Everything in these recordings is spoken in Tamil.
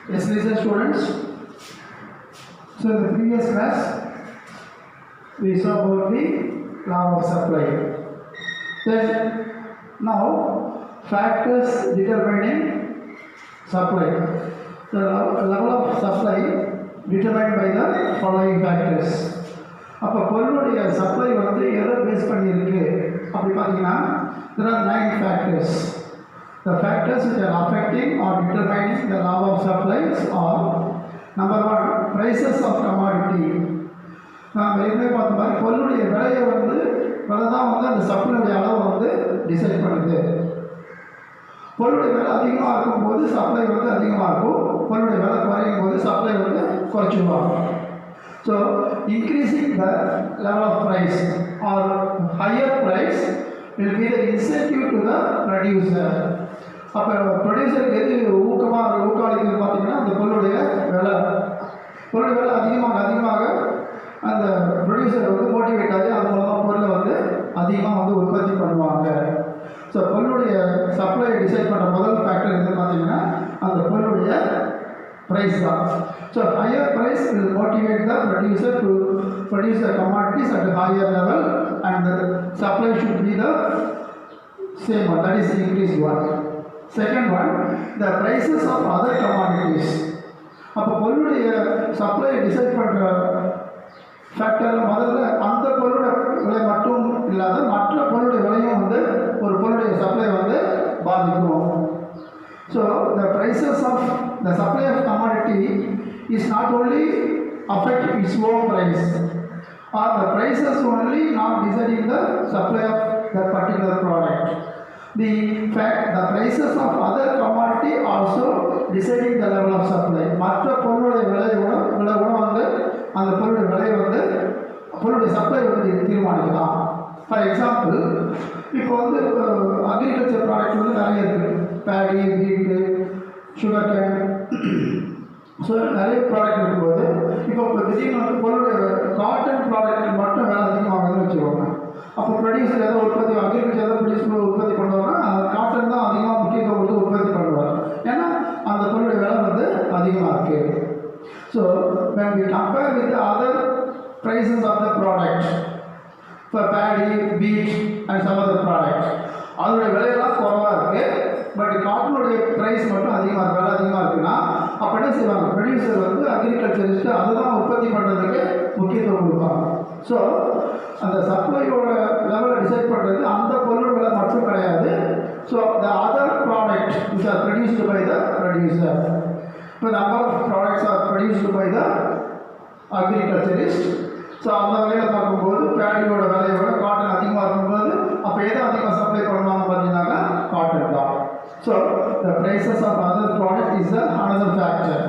Yes, listen students. So in the previous class, we saw about the law of supply. Then now factors determining supply. The level of supply determined by the following factors. அப்போ பொருளுடைய சப்ளை வந்து எதை பேஸ் பண்ணியிருக்கு அப்படி பார்த்தீங்கன்னா there are 9 factors. The factors which are affecting or determining the law of supplies are number 1 prices of commodity. நாம் ஏற்கனவே பார்த்த மாதிரி பொருளுடைய விலையை வந்து விலை தான் வந்து அந்த சப்ளையுடைய அளவை வந்து டிசைட் பண்ணுது. பொருளுடைய விலை அதிகமாக இருக்கும்போது சப்ளை வந்து அதிகமாக இருக்கும், பொருளுடைய விலை குறையும் போது சப்ளை வந்து குறைச்சிடுவாங்க. So increasing the level of price or higher price will be the incentive to the producer. அப்போ ப்ரொடியூசருக்கு எது ஊக்காளிக்கிறது பார்த்தீங்கன்னா அந்த பொருளுடைய விலை அதிகமாக அந்த ப்ரொடியூசர் வந்து மோட்டிவேட் ஆகி அது மூலமாக பொருளை வந்து அதிகமாக வந்து உற்பத்தி பண்ணுவாங்க. ஸோ பொருளுடைய சப்ளையை டிசைட் பண்ணுற முதல் ஃபேக்டர் எது பார்த்தீங்கன்னா அந்த பொருளுடைய price தான். So higher price will motivate the producer to produce the commodities at a higher level and the supply should be the same one, that is increased one. Second one, the prices of other commodities. அப்போ பொருளுடைய சப்ளை டிசைட் பண்ணுற ஃபேக்டரில் முதல்ல அந்த பொருளோட விலை மட்டும் இல்லாத மற்ற பொருளுடைய விலையும் வந்து ஒரு பொருளுடைய சப்ளை வந்து பாதிக்கும். So the prices of the supply of commodity is not only affect its own price or the prices only not deciding the supply of that particular product. The prices of other commodity also deciding the level of supply. மற்ற பொருளுடைய விலை வந்து அந்த பொருளுடைய விலையை வந்து பொருளுடைய சப்ளை வந்து தீர்மானிக்கலாம். ஃபார் எக்ஸாம்பிள் இப்போ வந்து அக்ரிகல்ச்சர் ப்ராடக்ட் வந்து நிறைய இருக்குது, பேடி, வீட்டு, சுகர் கேன், ஸோ நிறைய ப்ராடக்ட் இருக்கும்போது இப்போ திடீர்னு வந்து பொருளுடைய காட்டன் ப்ராடக்ட் மட்டும் வேலை அதிகமாகுதுன்னு வச்சுக்கோங்க. அப்போ ப்ரொடியூசர் ஏதோ அக்ரிகல்ச்சர் ஏதோ உற்பத்தி பண்ணுவாங்கன்னா காட்டன் தான் அதிகமாக முக்கியத்துவம் கொடுத்து உற்பத்தி பண்ணுவார், ஏன்னா அந்த பொருளுடைய விலை வந்து அதிகமாக இருக்குது. So when we compare with the other prices of the product for paddy, wheat and some other products, அதோடைய விலையெல்லாம் குறைவாக இருக்குது, பட் காட்டனுடைய ப்ரைஸ் மட்டும் அதிகமாக இருக்குது, விலை அதிகமாக இருக்குன்னா அப்போ என்ன செய்வாங்க, ப்ரொடியூசர் வந்து அக்ரிகல்ச்சரிஸ்ட்டு அதை தான் உற்பத்தி பண்ணுறதுக்கு முக்கியத்துவம் கொடுப்பாங்க. ஸோ அந்த சப்ளையோட லெவலை டிசைட் பண்ணுறது அந்த பொருள் விலை மட்டும் கிடையாது. So the other product which are produced by the producer. இப்போ number of products are produced by the agriculturist. So அந்த வகையில் பார்க்கும்போது பேடியோட விலையோட காட்டன் அதிகமாக இருக்கும்போது அப்போ எதை அதிகமாக சப்ளை பண்ணுவாங்க பார்த்தீங்கன்னாக்கா காட்டன் தான். So the prices of other product is another factor.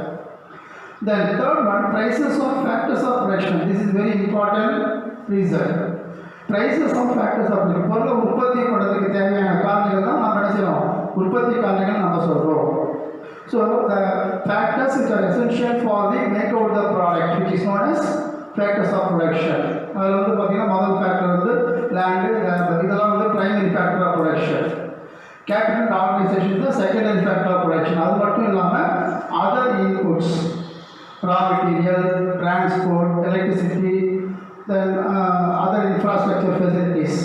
Then third one, prices of factors of production. This is very important reason. Prices of factors of production. பொருளை உற்பத்தி பண்ணுறதுக்கு தேவையான காரணிகள் தான் நம்ம என்ன செய்யணும், உற்பத்தி காரணிகள் நம்ம சொல்கிறோம். So the factors which are essential for the make out the product which is known as factors of production. அதில் வந்து பார்த்தீங்கன்னா முதல் ஃபேக்டர் வந்து லேண்டு, லேபர், இதெல்லாம் வந்து primary factor of production. Capital and organisation தான் செகண்டரி ஃபேக்டர் ஆஃப் ப்ரொடக்ஷன். அது மட்டும் இல்லாமல் other inputs, raw material, transport, electricity, then other infrastructure facilities.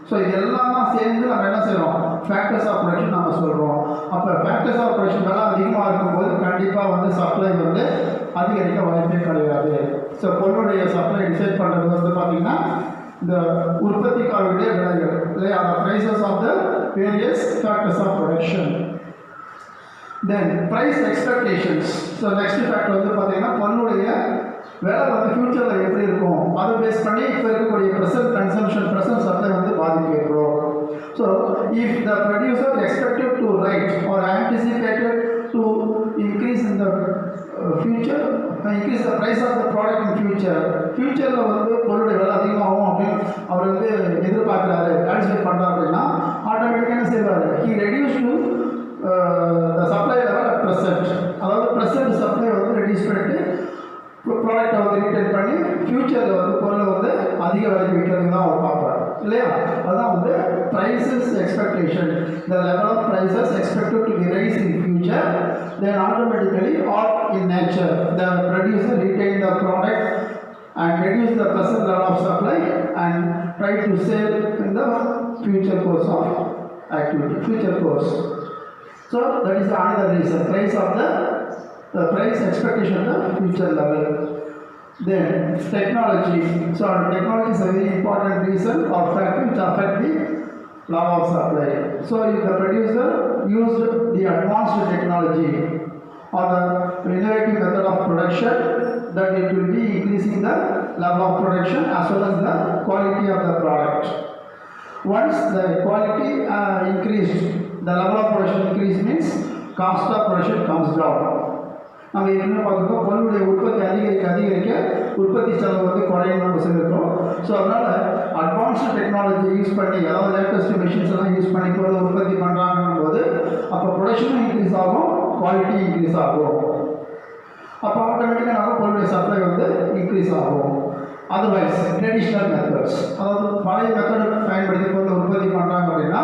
So இது எல்லாம் தான் சேர்ந்து நம்ம என்ன செய்கிறோம், ஃபேக்டர்ஸ் ஆஃப் ப்ரொடக்ஷன் நம்ம சொல்கிறோம். அப்போ ஃபேக்டர்ஸ் ஆஃப் ப்ரொடக்ஷன் விலை அதிகமாக இருக்கும்போது கண்டிப்பாக வந்து சப்ளை வந்து அதிகரிக்க வாய்ப்பே கிடையாது. ஸோ பொருளுடைய சப்ளை டிசைட் பண்ணுறது வந்து பார்த்திங்கன்னா இந்த உற்பத்திக்காரருடைய விலைகள் இல்லையா, அந்த prices of the various factors of production. Then price expectations. So next factor வந்து பார்த்திங்கன்னா பொருளுடைய விலை வந்து ஃப்யூச்சரில் எப்படி இருக்கும் அதை பேஸ் பண்ணி இப்போ இருக்கக்கூடிய ப்ரெசன்ட் கன்சம்ஷன், ப்ரெசன்ட் சப்ளை வந்து பாதிப்பு ஏற்படும். So if the producer expected to rate or anticipated to increase in the future, increase the price of the product in ஃபியூச்சரில் வந்து பொருளுடைய விலை அதிகமாகும் அப்படின்னு அவர் வந்து எதிர்பார்க்குறாரு, ஆன்டிசிபேட் பண்ணுறாரு அப்படின்னா ஆட்டோமேட்டிக்காக என்ன செய்வார், he reduce to the supply level at present. அதாவது ப்ரெசன்ட் சப்ளை வந்து ரெடியூஸ் பண்ணிட்டு ப்ராடக்டை வந்து ரீட்டைல் பண்ணி ஃபியூச்சரில் வந்து பொருளை வந்து அதிக விலைக்கு விற்கிறதுக்கு தான் அவர் பார்ப்பார். இல்லையா? அதான் வந்து prices expectation. The level of prices expected to be raised in future, then automatically or in nature the producer retain the product and reduce the present level of supply and try to sell in the future course of activity, future course. So that is another reason, price of the price expectation of the future level. Then technology. So technology is a very important reason or factor which affect the law of supply. So if the producer used the advanced technology or the innovative method of production, that it will be increasing the level of production as well as the quality of the product. Once the quality increased, the level of production increase means cost of production comes down. நம்ம என்ன பார்த்துக்கோ, பொருளுடைய உற்பத்தி அதிகரிக்க உற்பத்தி செலவு வந்து குறையும் நம்ம சொல்லியிருக்கோம். ஸோ அதனால் அட்வான்ஸ்டு டெக்னாலஜி யூஸ் பண்ணி, அதாவது லேட்டஸ்ட் மிஷின்ஸ் எல்லாம் யூஸ் பண்ணி பொருளை உற்பத்தி பண்ணுறாங்கன்னும் போது அப்போ ப்ரொடக்ஷனும் இன்க்ரீஸ் ஆகும், குவாலிட்டி இன்க்ரீஸ் ஆகும். அப்போ ஆட்டோமேட்டிக்காக நம்ம பொருளுடைய சப்ளை வந்து இன்க்ரீஸ் ஆகும். அதர்வைஸ் ட்ரெடிஷ்னல் மெத்தட்ஸ், அதாவது பழைய மெத்தடை பயன்படுத்தி பொருளை உற்பத்தி பண்ணுறாங்க அப்படின்னா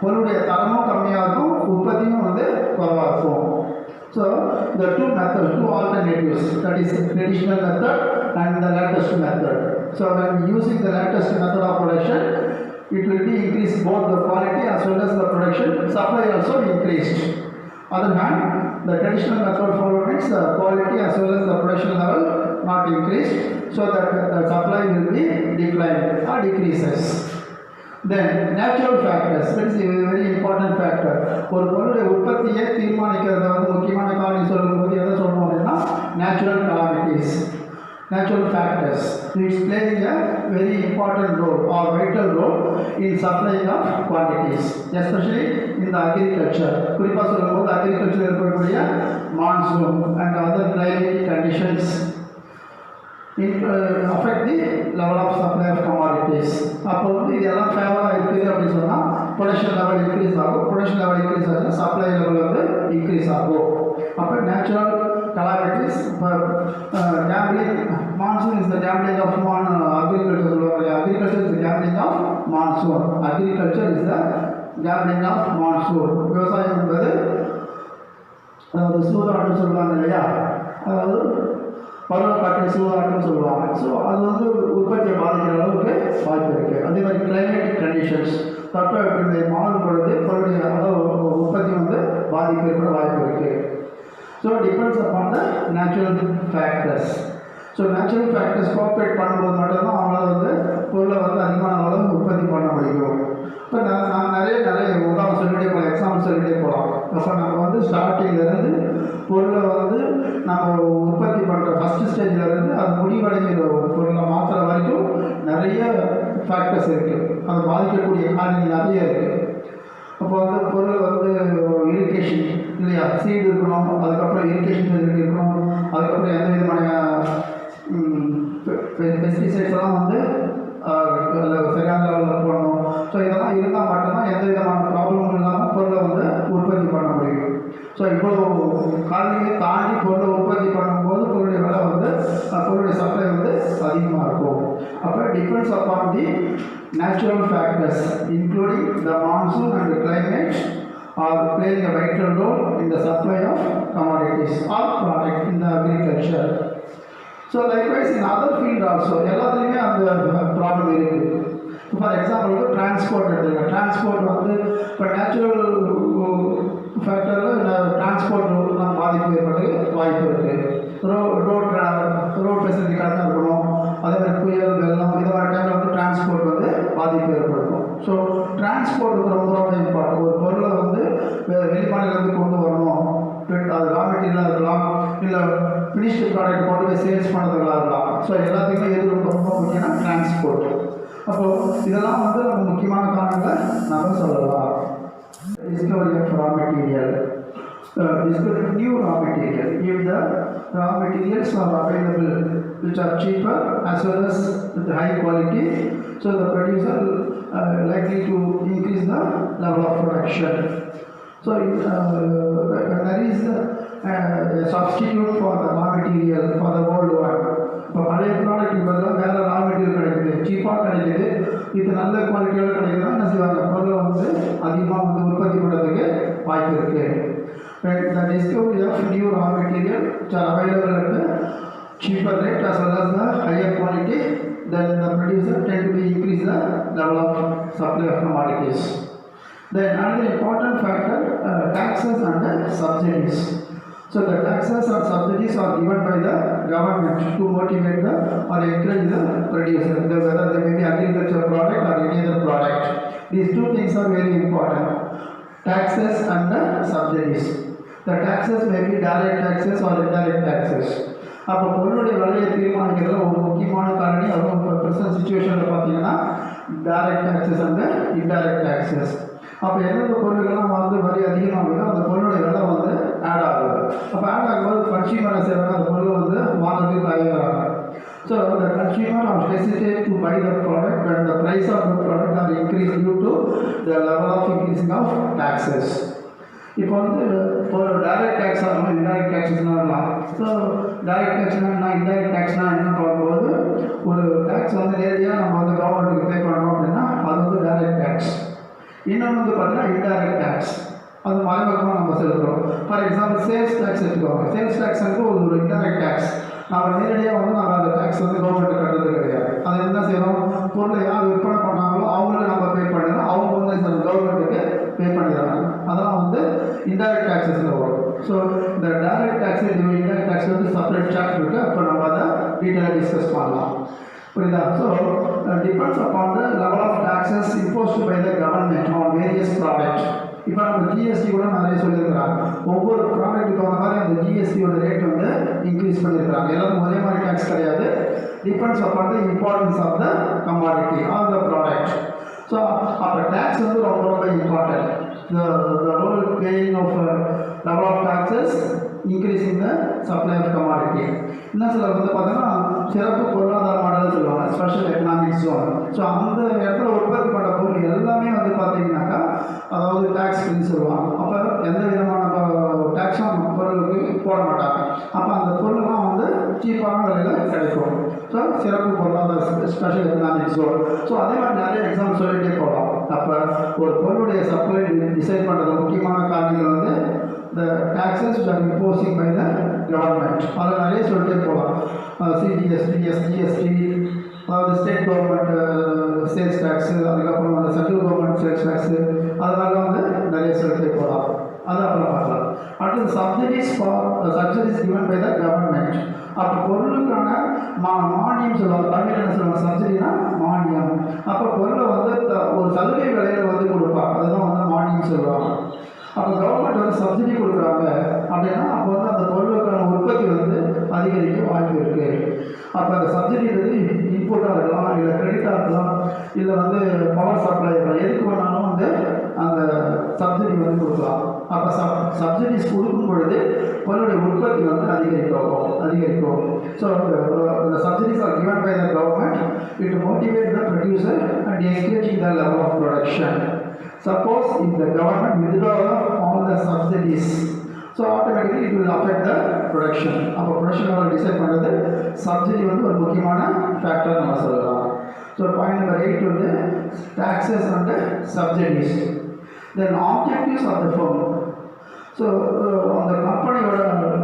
பொருளுடைய தரமும் கம்மியாக இருக்கும், உற்பத்தியும் வந்து குறைவாக இருக்கும். So the two methods, two alternatives, that is traditional method and the latest method. So when using the latest method of production, it will be increase both the quality as well as the production supply also increased. Other hand, the traditional method followed means the quality as well as the production level not increased, so that the supply will be declined or decreases. Then natural factors, that is a very important factor. ஒரு பொருளுடைய உற்பத்தியை தீர்மானிக்கிறத வந்து முக்கியமான காரணம் சொல்லும்போது எதை சொல்லணும் அப்படின்னா natural calamities, natural factors. It's playing a very important role or vital role in supplying of quantities, especially in the agriculture. குறிப்பாக சொல்லும்போது agriculture இருக்கக்கூடிய monsoon and other climatic conditions affect the level of supply of commodities. அப்போ வந்து இதெல்லாம் ஃபேவராக இருக்குது அப்படின்னு சொன்னால் ப்ரொடக்ஷன் லெவல் இன்க்ரீஸ் ஆகும், ப்ரொடக்ஷன் லெவல் இன்க்ரீஸ் ஆகுதுன்னா சப்ளை லெவல் வந்து இன்க்ரீஸ் ஆகும். அப்போ நேச்சுரல் கலாமிட்டிஸ், இப்போ gambling, monsoon is the gambling of agriculture சொல்லுவாங்க. Agriculture is the gambling of monsoon, agriculture is the gambling of monsoon. விவசாயம் என்பது அதாவது சூதாட்டம் சொல்லுவாங்க இல்லையா, அதாவது பருவக்காற்று சூதாட்டம் சொல்லுவாங்க. ஸோ அது வந்து உற்பத்தியை பாதிக்கிற அளவுக்கு வாய்ப்பு இருக்குது. அதே மாதிரி கிளைமேட்டிக் கண்டிஷன்ஸ், தட்பவெப்பநிலை மாறும் பொழுது பொருளுடைய அளவு உற்பத்தி வந்து பாதிப்பு ஏற்பட வாய்ப்பு இருக்குது. So depends upon the natural factors. So natural factors cooperate பண்ணும்போது மட்டும்தான் அவங்களால வந்து பொருளை வந்து அதிகமான அளவு உற்பத்தி பண்ண முடியும். இப்போ நான் நிறைய உதாரணம் சொல்லிகிட்டே போகலாம், எக்ஸாம்பிள் சொல்லிகிட்டே போகலாம். அப்போ நம்ம வந்து ஸ்டார்டிங்லேருந்து பொருளை வந்து நம்ம உற்பத்தி பண்ணுற ஃபஸ்ட்டு ஸ்டேஜ்லேருந்து அது முடிவடைகிற ஒரு பொருளை மாற்றுற வரைக்கும் நிறைய ஃபேக்டர்ஸ் இருக்குது, அதை பாதிக்கக்கூடிய காரணங்கள் நிறைய இருக்குது. அப்போ வந்து பொருளை வந்து இரிகேஷன் இல்லையா, சீடு இருக்கணும், அதுக்கப்புறம் இரிகேஷன் ஃபெசிலிட்டி இருக்கணும், அதுக்கப்புறம் எந்த விதமான பெஸ்டிசைட்ஸ் எல்லாம் வந்து சரியான லெவலில் போடணும். ஸோ இதெல்லாம் இருந்தால் மட்டும்தான் எந்த விதமான ப்ராப்ளமும் இல்லாமல் பொருளை வந்து உற்பத்தி பண்ண முடியும். ஸோ இவ்வளோ காரணியை தாண்டி பொருளை உற்பத்தி பண்ணும்போது பொருளுடைய விலை வந்து பொருளுடைய சப்ளை வந்து அதிகமாக இருக்கும். அப்போ depends upon the natural factors including the monsoon and climate are playing a vital role in the supply of commodities or product in the agriculture. So likewise in other field also எல்லாத்துலேயுமே அந்த ப்ராப்ளம் இருக்குது. ஃபார் எக்ஸாம்பிள் வந்து டிரான்ஸ்போர்ட் எடுத்துங்க. டிரான்ஸ்போர்ட் வந்து இப்போ நேச்சுரல் ஃபேக்டரில் டிரான்ஸ்போர்ட்லாம் பாதிப்பு ஏற்படுறதுக்கு வாய்ப்பு இருக்குது. ரோட் ஃபெசிலிட்டி கரெக்டாக இருக்கணும். அதே மாதிரி புயல், வெள்ளம், இது மாதிரி டைமில் வந்து டிரான்ஸ்போர்ட் வந்து பாதிப்பு ஏற்படுத்தும். ஸோ டிரான்ஸ்போர்ட் வந்து ரொம்ப ரொம்ப இம்பார்ட்டன்ட். ஒரு பொருளை வந்து வெளிமாநிலேருந்து கொண்டு வரணும், அது ரா மெட்டீரியலாக இருக்கலாம், இல்லை ஃபினிஷ்டு ப்ராடக்ட் கொண்டு போய் சேல்ஸ் பண்ணுறதுலாம் இருக்கலாம். ஸோ எல்லாத்துக்குமே எது ரொம்ப ரொம்ப முக்கியம்னா டிரான்ஸ்போர்ட். அப்போது இதெல்லாம் வந்து நம்ம முக்கியமான காரணங்களை நம்ம சொல்லலாம். Discovery of raw material, discovery new raw material. If the raw materials are available which are cheaper as well as with high quality, so the producer likely to increase the level of production. So there is a substitute for the raw material for the world one. இப்போ பழைய ப்ராடக்ட் பதிலாக வேறு ரா மெட்டீரியல் கிடைக்குது, சீப்பாக கிடைக்குது, இது நல்ல குவாலிட்டியோட கிடைக்கிறதா என்ன செய்வாங்க, பொருளை வந்து அதிகமாக வந்து உற்பத்தி பண்ணுறதுக்கு வாய்ப்பு இருக்குது. The discovery of new raw material which are available at the cheaper rate as well as the higher quality, then the producer tend to be increase the level of supply of commodities. Then another important factor, taxes and subsidies. So the taxes or subsidies are given by the government to motivate the or encourage the producer, whether they may be agricultural product or any other product. These two things are very important, taxes and the subsidies. The taxes may be direct taxes or indirect taxes. அப்போ பொருளுடைய விலையை தீர்மானிக்கிறதுல ஒரு முக்கியமான காரணி அதுவும் இப்போ ப்ரெசன்ட் சுச்சுவேஷனில் பார்த்தீங்கன்னா direct taxes and indirect taxes. அப்போ எந்தெந்த பொருட்கள்லாம் வந்து வரி அதிகமாகுதோ அந்த பொருளுடைய விலை வந்து ஆட் ஆகுது. அப்போ ஆட் ஆகும்போது கன்சியூமரை செய்வாங்க, அந்த பொருளை வந்து வாங்குறதுக்கு தயாராகிறாங்க. So the consumer are hesitate to buy the product when the price of the product are increased due to the level of increasing of taxes. இப்போ வந்து ஒரு டைரக்ட் டேக்ஸ் ஆகணும், இன்டைரக்ட் டேக்ஸஸ்னால் வரலாம். ஸோ டைரக்ட் டேக்ஸ்னால் இன்டைரக்ட் டேக்ஸ்னால் என்ன பார்க்கும்போது ஒரு டேக்ஸ் வந்து நேரடியாக நம்ம வந்து கவர்மெண்ட்டுக்கு பே பண்ணுறோம் அப்படின்னா அது வந்து டைரக்ட் டேக்ஸ். இன்னொன்று வந்து பார்த்தீங்கன்னா இன்டைரக்ட் டேக்ஸ், அது மறைமுகமாக நம்ம செலுத்துகிறோம். ஃபார் எக்ஸாம்பிள் சேல்ஸ் டேக்ஸ் எடுத்துக்கோங்க. சேல்ஸ் டேக்ஸ் வந்து ஒரு இன்டைரக்ட் டேக்ஸ். நம்ம நேரடியாக வந்து நம்ம அந்த டேக்ஸ் வந்து கவர்மெண்ட்டு கட்டுறது கிடையாது. அதை என்ன செய்யறோம், பொருளை யார் விற்பனை பண்ணாங்களோ அவங்களுக்கு நம்ம பே பண்ணிடுறோம், அவங்க வந்து கவர்மெண்ட்டுக்கு பே பண்ணிடுறாங்க. அதெல்லாம் வந்து இன்டைரக்ட் டேக்ஸஸில் வரும். ஸோ இந்த டைரக்ட் டேக்ஸ் இன்டைரக்ட் டேக்ஸ் வந்து செப்பரேட் சாப்டர் இருக்குது, அப்போ நம்ம அதை டீட்டெயிலாக டிஸ்கஸ் பண்ணலாம். புரியுதா? So depends upon the level of taxes imposed by the government on various product. இப்போ நம்ம ஜிஎஸ்டி கூட நிறைய சொல்லியிருக்கிறாங்க. ஒவ்வொரு ப்ராடக்ட்டுக்கு வந்த மாதிரி அந்த ஜிஎஸ்டியோட ரேட் வந்து இன்க்ரீஸ் பண்ணியிருக்கிறாங்க. எல்லாரும் ஒரே மாதிரி டேக்ஸ் கிடையாது. Depends upon the importance of the commodity or the product. So அப்போ டேக்ஸ் வந்து ரொம்ப ரொம்ப important. The role playing of level of taxes increasing the supply of commodity. இன்னும் சில வந்து பார்த்தீங்கன்னா சிறப்பு பொருளாதார மாடல் சொல்லுவாங்க, ஸ்பெஷல் எக்கனாமிக் ஜோன். ஸோ அந்த இடத்துல உற்பத்தி பண்ணுற பொருள் எல்லாமே வந்து பார்த்தீங்கன்னாக்கா அதாவது டேக்ஸ் ஃப்ரீ சொல்லுவாங்க. அப்போ எந்த விதமான டேக்ஸும் பொருளுக்கு போட மாட்டாங்க. அப்போ அந்த பொருள்லாம் வந்து சீப்பான விலையில் கிடைக்கும். ஸோ சிறப்பு பொருளாதார ஸ்பெஷல் எக்கனாமிக் ஜோன். ஸோ அதே மாதிரி நிறைய எக்ஸாம்பிள் சொல்லிகிட்டே போகலாம். அப்போ ஒரு பொருளுடைய சப்ளை டிசைட் பண்ணுறது முக்கியமான காரணிகள் வந்து the taxes which are imposing by the government. அதில் நிறைய சொல்லிட்டே போகலாம். சிஜிஎஸ்டி, எஸ்ஜிஎஸ்டி, அதாவது ஸ்டேட் கவர்மெண்ட் சேல்ஸ் டேக்ஸு, அதுக்கப்புறம் அந்த சென்ட்ரல் கவர்மெண்ட் சேல்ஸ் டேக்ஸு, அதனால வந்து நிறைய சொல்லிட்டே போகலாம். அது அப்புறம் பார்க்கலாம். அடுத்தது subsidies given by the government. அப்போ பொருளுக்கான மானியம் சொல்லுவாங்க. தமிழ் என்ன சொல்லுவாங்க, சப்சிடினா மானியம். அப்போ பொருளை வந்து ஒரு சலுகை விலையில் வந்து கொடுப்பாங்க, அதுதான் வந்து மானியம் சொல்லுவாங்க. அப்போ கவர்மெண்ட் வந்து சப்சிடி கொடுக்குறாங்க அப்படின்னா அப்போ வந்து அந்த பொருளுக்கான உற்பத்தி வந்து அதிகரிக்க வாய்ப்பு இருக்குது. அப்போ அந்த சப்சிடின்றது இன்புட்டாக இருக்கலாம், இல்லை கிரெடிட்டாக இருக்கலாம், இல்லை வந்து பவர் சப்ளை இருக்கலாம், எதுக்கு வேணாலும் வந்து அந்த சப்சிடி வந்து கொடுக்கலாம். அப்போ சப்சிடிஸ் கொடுக்கும் பொழுது பொருளுடைய உற்பத்தி வந்து அதிகரிக்கும். So the subsidies are given by the government to motivate the producer and encouraging the level of production. Suppose if the government withdraws all the subsidies, so automatically it will affect the production. அப்போ ப்ரொடக்ஷன் டிசைட் பண்ணுறது சப்சிடி வந்து ஒரு முக்கியமான ஃபேக்டர் நம்ம சொல்லலாம். ஸோ பாயிண்ட் நம்பர் 8 வந்து taxes and subsidies. Then objectives of the firm. So அந்த கம்பெனியோட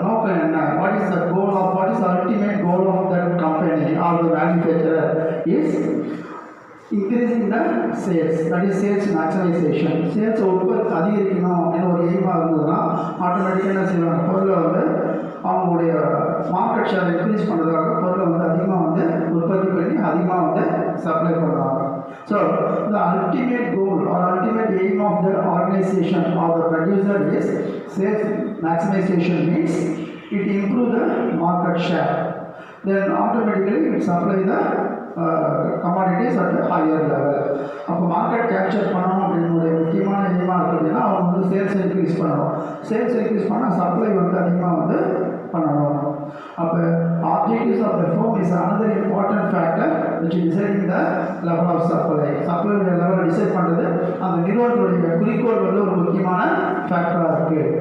நோக்கம் என்ன, what is ultimate goal of that company or the manufacturer is increasing the sales, that is sales maximization. Sales உற்பத்தி அதிகரிக்கணும் அப்படின்னு ஒரு எய்மாக இருந்ததுன்னா ஆட்டோமேட்டிக்காக என்ன செய்வாங்க, பொருளை வந்து அவங்களுடைய மார்க்கெட் ஷேர் இன்க்ரீஸ் பண்ணுறதுக்காக பொருளை வந்து அதிகமாக வந்து உற்பத்தி பண்ணி அதிகமாக வந்து சப்ளை பண்ணுவாங்க. So the ultimate goal or ultimate aim of the organization or the producer is sales maximization, means it improve the market share, then automatically it supply the commodities at a higher level. அப்போ மார்க்கெட் கேப்சர் பண்ணணும் அப்படின்னுடைய முக்கியமான எய்மாக இருக்குது அப்படின்னா அவங்க வந்து சேல்ஸ் இன்க்ரீஸ் பண்ணணும். சேல்ஸ் இன்க்ரீஸ் பண்ணால் சப்ளை வந்து அதிகமாக வந்து பண்ணணும். அப்போ objectives of the firm is another important factor which is deciding the level of supply. சப்ளையுடைய லெவலை டிசைட் பண்ணுறது அந்த நிறுவனத்துடைய குறிக்கோள் வந்து ஒரு முக்கியமான ஃபேக்டராக இருக்குது.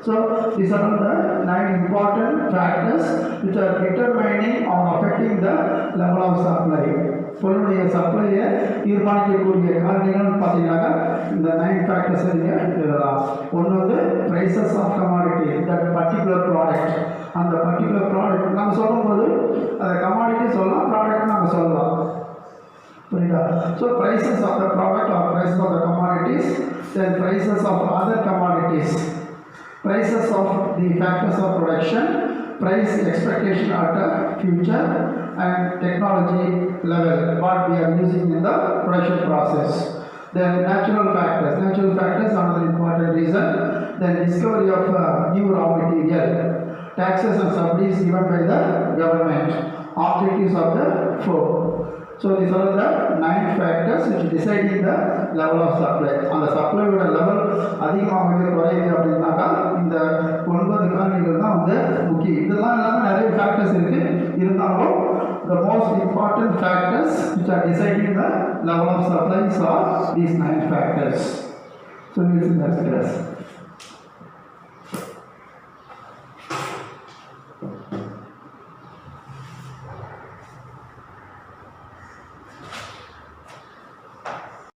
So these are the 9 important factors which are determining or affecting the level of supply. பொருளுடைய சப்ளையை தீர்மானிக்கக்கூடிய காரணிகள்னு பார்த்தீங்கன்னா இந்த 9 ஃபேக்டர்ஸ் நீங்கள் எழுதலாம். ஒன்று வந்து prices of commodity, that particular product, அந்த பர்டிகுலர் ப்ராடக்ட் நம்ம சொல்லும்போது அதை கமாடிட்டி சொல்லலாம், ப்ராடக்ட் நம்ம சொல்லலாம். புரியுதா? So prices of the product or prices of the commodities, then prices of other commodities, prices of the factors of production, price expectation at the future, and technology level what we are using in the production process. Then natural factors another important reason. Then discovery of new raw material, taxes and subsidies given by the government, objectives of the food. So these are the 9 factors which deciding the level of supply. அந்த சப்ளையோட லெவல் அதிகமாக குறையுது அப்படின்னாக்கா இந்த 9 காரணிகள் தான் வந்து முக்கியம். இதெல்லாம் இல்லாமல் நிறைய ஃபேக்டர்ஸ் இருக்கு. இருந்தாலும் the most important factors which are deciding the level of supplies are these 9 factors. So we will see next class.